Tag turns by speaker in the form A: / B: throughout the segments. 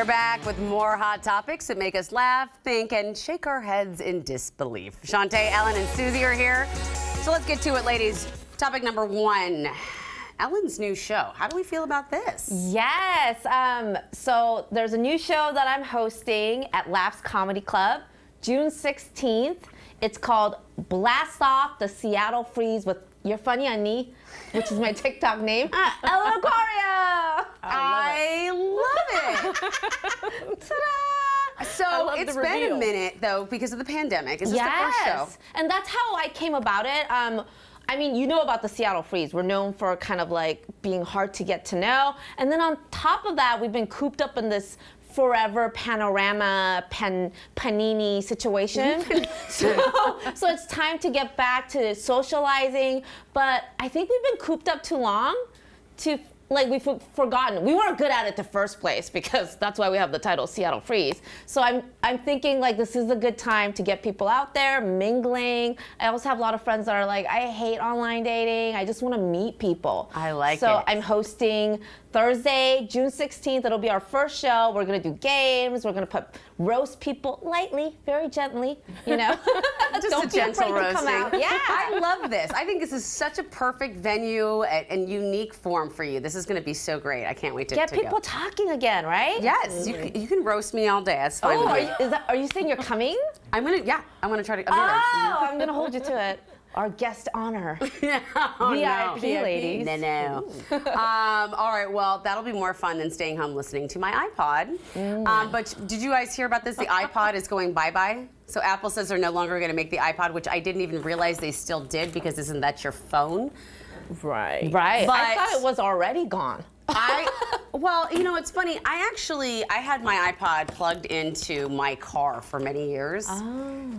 A: We're back with more hot topics that make us laugh, think, and shake our heads in disbelief. Shante, Ellen, and Suzie are here. So let's get to it, ladies. Topic number 1. Ellen's new show. How do we feel about this?
B: Yes. So there's a new show that I'm hosting at Laughs Comedy Club, June 16th. It's called Blast Off the Seattle Freeze with Your Funny Auntie, which is my TikTok name, Ellen Acuario.
A: I love it. Ta-da! So it's been a minute, though, because of the pandemic. Is this the first show?
B: And that's how I came about it. I mean, you know about the Seattle Freeze. We're known for kind of like being hard to get to know. And then on top of that, we've been cooped up in this forever panorama panini situation. so it's time to get back to socializing. But I think we've been cooped up too long to, like, we've forgotten. We weren't good at it the first place because that's why we have the title Seattle Freeze. So I'm thinking like this is a good time to get people out there mingling. I also have a lot of friends that are like, I hate online dating. I just want to meet people.
A: I like it.
B: So I'm hosting Thursday, June 16th. It'll be our first show. We're going to do games. We're going to roast people lightly, very gently, you know.
A: Just
B: Don't
A: a
B: be
A: gentle
B: afraid to come
A: roasting.
B: out. Yeah.
A: I love this. I think this is such a perfect venue and unique form for you. This is going to be so great. I can't wait to
B: get
A: to
B: people
A: go.
B: talking again, right?
A: Yes, you can roast me all day. That's fine.
B: Oh,
A: with me.
B: are you saying you're coming?
A: I'm gonna try to.
B: Oh, I'm gonna hold you to it. Our guest honor. VIP ladies.
A: No. All right, well, that'll be more fun than staying home listening to my iPod. But did you guys hear about this? The iPod is going bye-bye. So Apple says they're no longer going to make the iPod, which I didn't even realize they still did because isn't that your phone?
B: Right.
A: But
B: I thought it was already gone.
A: Well, you know, it's funny. I had my iPod plugged into my car for many years. Oh.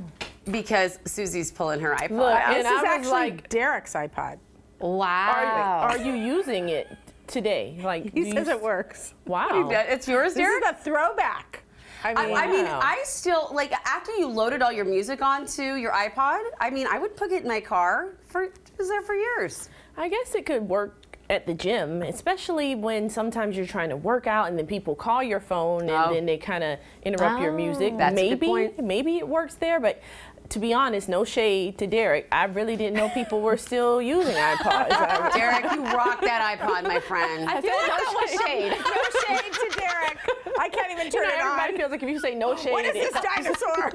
A: Because Susie's pulling her iPod out.
C: This is actually Derek's iPod.
B: Wow.
D: Are you using it today? Like
C: He says it works.
D: Wow.
A: It's yours,
C: This
A: Derek?
C: is a throwback.
A: I mean, I still, like, after you loaded all your music onto your iPod, I mean, I would put it in my car. It was there for years.
D: I guess it could work at the gym, especially when sometimes you're trying to work out and then people call your phone and then they kind of interrupt your music.
A: That's a good point.
D: Maybe it works there, but to be honest, no shade to Derek. I really didn't know people were still using iPods.
A: Derek, you rock that iPod, my friend.
D: I feel like that was shade.
C: No shade to Derek. I can't even turn it on.
D: Everybody feels like if you say no shade.
C: What is this dinosaur?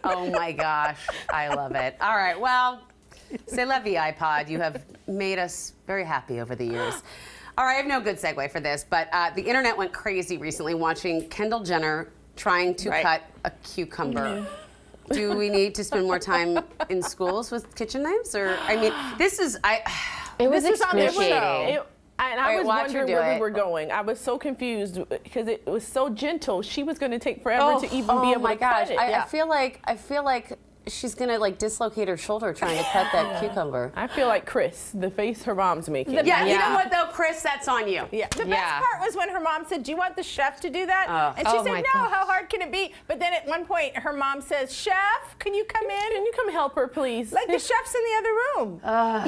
A: Oh my gosh, I love it. All right, well, c'est la vie, iPod. You have made us very happy over the years. All right, I have no good segue for this, but the internet went crazy recently watching Kendall Jenner trying to cut a cucumber. Do we need to spend more time in schools with kitchen knives? Or, I mean,
B: It was excruciating.
D: I was wondering where we were going. I was so confused because it was so gentle. She was going to take forever to even be able to cut it.
A: I feel like she's gonna like dislocate her shoulder trying to cut that cucumber.
D: I feel like Chris, the face her mom's making.
A: You know what though, Chris, that's on you.
C: Yeah. The best part was when her mom said, "Do you want the chef to do that?" And she said, "No.
B: gosh.
C: How hard can it be?" But then at one point, her mom says, "Chef, can you come in?
D: Can you come help her, please?"
C: Like the chef's in the other room.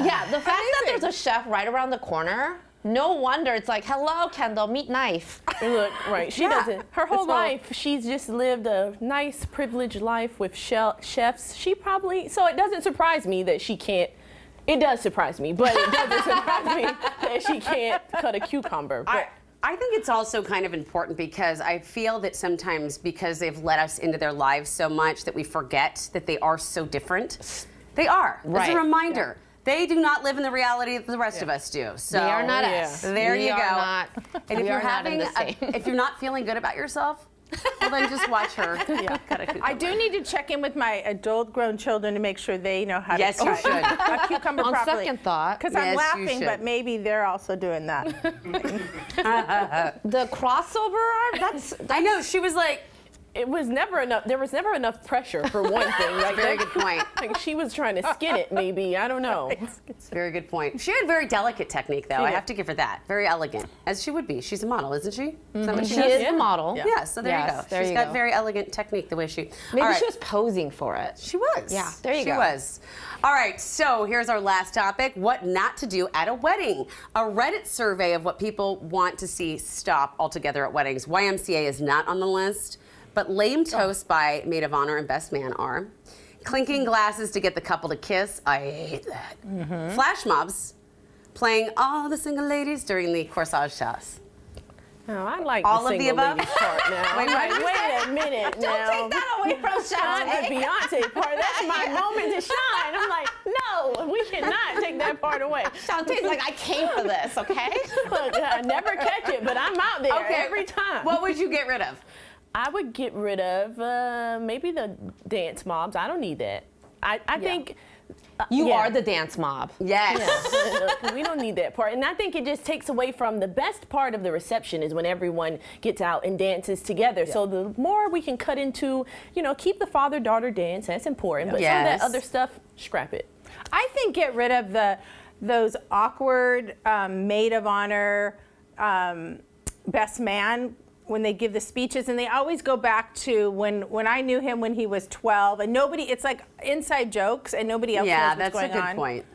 B: Yeah, the fact that there's a chef right around the corner. No wonder it's like, hello, Kendall, meat knife.
D: Look, right, she doesn't. Her whole life, she's just lived a nice, privileged life with chefs. She probably, so it doesn't surprise me that she can't, it does surprise me, but it doesn't surprise me that she can't cut a cucumber. But
A: I think it's also kind of important because I feel that sometimes because they've let us into their lives so much that we forget that they are so different. They are. Right. It's a reminder. Yeah. They do not live in the reality that the rest of us do. So
B: they are not us.
A: There you go.
B: Not,
A: and if you're if you're not feeling good about yourself, well then just watch her cut a cucumber.
C: I do need to check in with my adult-grown children to make sure they know how to cut
A: you should.
C: a cucumber
B: On
C: properly.
B: second thought.
C: Because I'm laughing, but maybe they're also doing that.
B: The crossover, that's
A: I know, she was like,
D: it was never enough. There was never enough pressure for one thing. Like,
A: Very good point.
D: Like she was trying to skin it, maybe. I don't know.
A: Very good point. She had very delicate technique, though. I
D: did.
A: have to give her that. Very elegant, as she would be. She's a model, isn't she? Is that what
B: She
A: does?
B: is a model.
A: Yeah, so there you
B: Yes,
A: go.
B: there
A: She's
B: you
A: got
B: go.
A: very elegant technique the way she.
B: Maybe
A: All right.
B: she was posing for it.
A: She was.
B: Yeah, there you
A: she
B: go.
A: She was. All right, so here's our last topic: what not to do at a wedding. A Reddit survey of what people want to see stop altogether at weddings. YMCA is not on the list, but lame toast by maid of honor and best man are. Clinking glasses to get the couple to kiss. I hate that. Flash mobs. Playing all the single ladies during the corsage shots.
D: No, I like
A: All
D: the
A: of the
D: single
A: above?
D: ladies part now.
A: Wait, what did you
D: Wait a minute now.
B: Don't take that away from
D: On the
B: Shante.
D: Beyonce part, that's my moment to shine. I'm like, no, we cannot take that part away.
B: Shante's like, I came for this, okay?
D: Look, I never catch it, but I'm out there every time.
A: What would you get rid of?
D: I would get rid of maybe the dance mobs. I don't need that. I think
B: You
D: yeah.
B: are the dance mob.
A: Yes.
D: we don't need that part. And I think it just takes away from the best part of the reception is when everyone gets out and dances together. So the more we can cut into, keep the father-daughter dance, that's important. But some of
A: Yes.
D: that other stuff, scrap it.
C: I think get rid of those awkward maid of honor, best man when they give the speeches, and they always go back to when I knew him when he was 12, and it's like inside jokes, and nobody else knows what's
A: that's
C: going
A: a good
C: on.
A: point.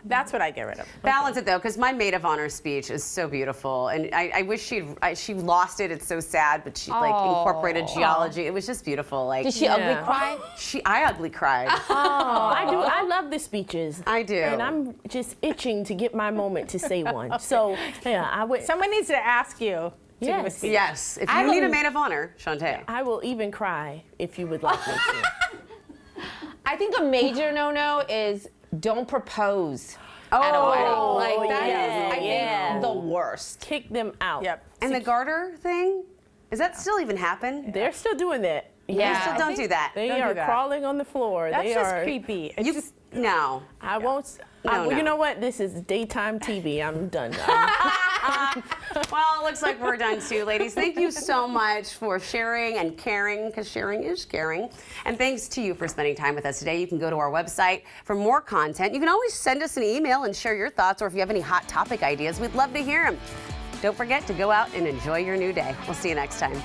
C: That's what I get rid of.
A: Balance it though, because my maid of honor speech is so beautiful, and I wish she lost it. It's so sad, but she incorporated geology. It was just beautiful. Like
B: Did she ugly cry?
A: I ugly cried.
D: I do. I love the speeches.
A: I do.
D: And I'm just itching to get my moment to say one. So, yeah, I would.
C: Someone needs to ask you to give a
D: Yes.
C: speech.
A: Yes, if
B: I
A: you need a
B: will-
A: maid of honor, Shante.
D: I will even cry if you would like me to.
B: I think a major no-no is don't propose at a wedding. Like that is, I think, the worst.
D: Kick them out.
C: Yep.
A: And the garter thing, does that still even happen?
D: They're still doing that.
B: Yeah.
A: Still don't do that.
D: They
C: Don't do
D: are
C: that.
D: crawling on the floor.
C: That's
D: they
C: just
D: are.
C: creepy. It's
A: You
C: just
A: no.
D: I won't.
A: No, no.
D: You know what? This is daytime TV. I'm done.
A: Well, it looks like we're done too, ladies. Thank you so much for sharing and caring, because sharing is caring. And thanks to you for spending time with us today. You can go to our website for more content. You can always send us an email and share your thoughts, or if you have any hot topic ideas, we'd love to hear them. Don't forget to go out and enjoy your new day. We'll see you next time.